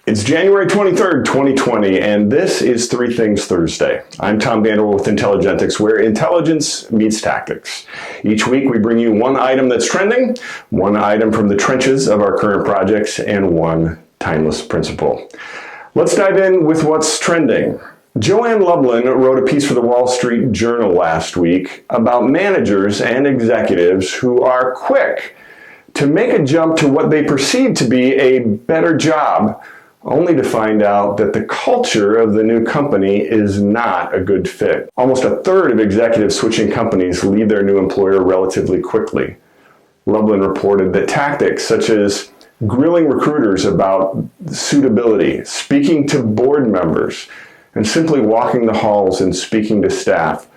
It's January 23rd, 2020, and this is Three Things Thursday. I'm Tom Vanderwell with Intelligentics, where intelligence meets tactics. Each week we bring you one item that's trending, one item from the trenches of our current projects, and one timeless principle. Let's dive in with what's trending. Joanne Lublin wrote a piece for the Wall Street Journal last week about managers and executives who are quick to make a jump to what they perceive to be a better job, only to find out that the culture of the new company is not a good fit. Almost a third of executives switching companies leave their new employer relatively quickly. Lublin reported that tactics such as grilling recruiters about suitability, speaking to board members, and simply walking the halls and speaking to staff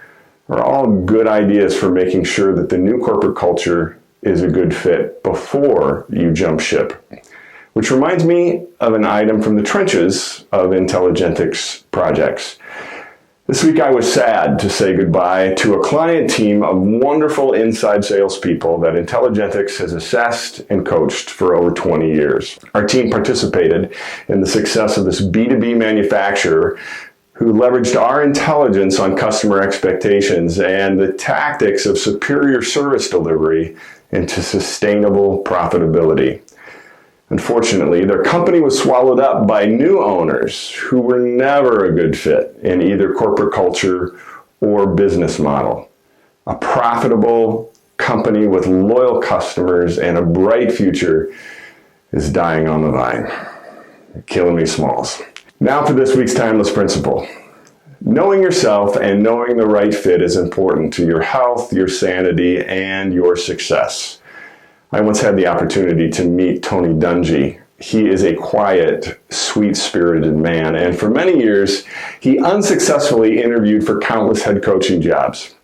are all good ideas for making sure that the new corporate culture is a good fit before you jump ship. Which reminds me of an item from the trenches of Intelligentics projects. This week I was sad to say goodbye to a client team of wonderful inside salespeople that Intelligentics has assessed and coached for over 20 years. Our team participated in the success of this B2B manufacturer who leveraged our intelligence on customer expectations and the tactics of superior service delivery into sustainable profitability. Unfortunately, their company was swallowed up by new owners who were never a good fit in either corporate culture or business model. A profitable company with loyal customers and a bright future is dying on the vine. Killing me smalls. Now for this week's timeless principle. Knowing yourself and knowing the right fit is important to your health, your sanity, and your success. I once had the opportunity to meet Tony Dungy. He is a quiet, sweet-spirited man, and for many years, he unsuccessfully interviewed for countless head coaching jobs.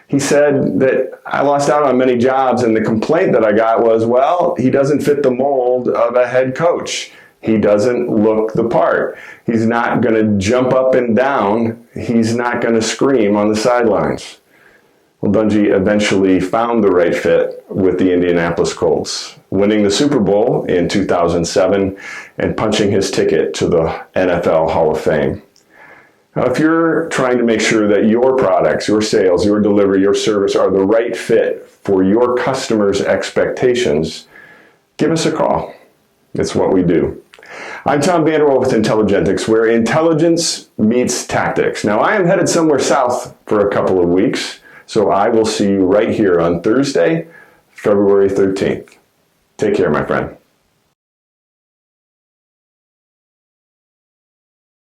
He said that I lost out on many jobs, and the complaint that I got was, well, he doesn't fit the mold of a head coach. He doesn't look the part. He's not going to jump up and down. He's not going to scream on the sidelines. Well, Dungy eventually found the right fit with the Indianapolis Colts, winning the Super Bowl in 2007 and punching his ticket to the NFL Hall of Fame. Now, if you're trying to make sure that your products, your sales, your delivery, your service are the right fit for your customers' expectations, give us a call. It's what we do. I'm Tom Vanderwell with Intelligentics, where intelligence meets tactics. Now, I am headed somewhere south for a couple of weeks, so I will see you right here on Thursday, February 13th. Take care, my friend.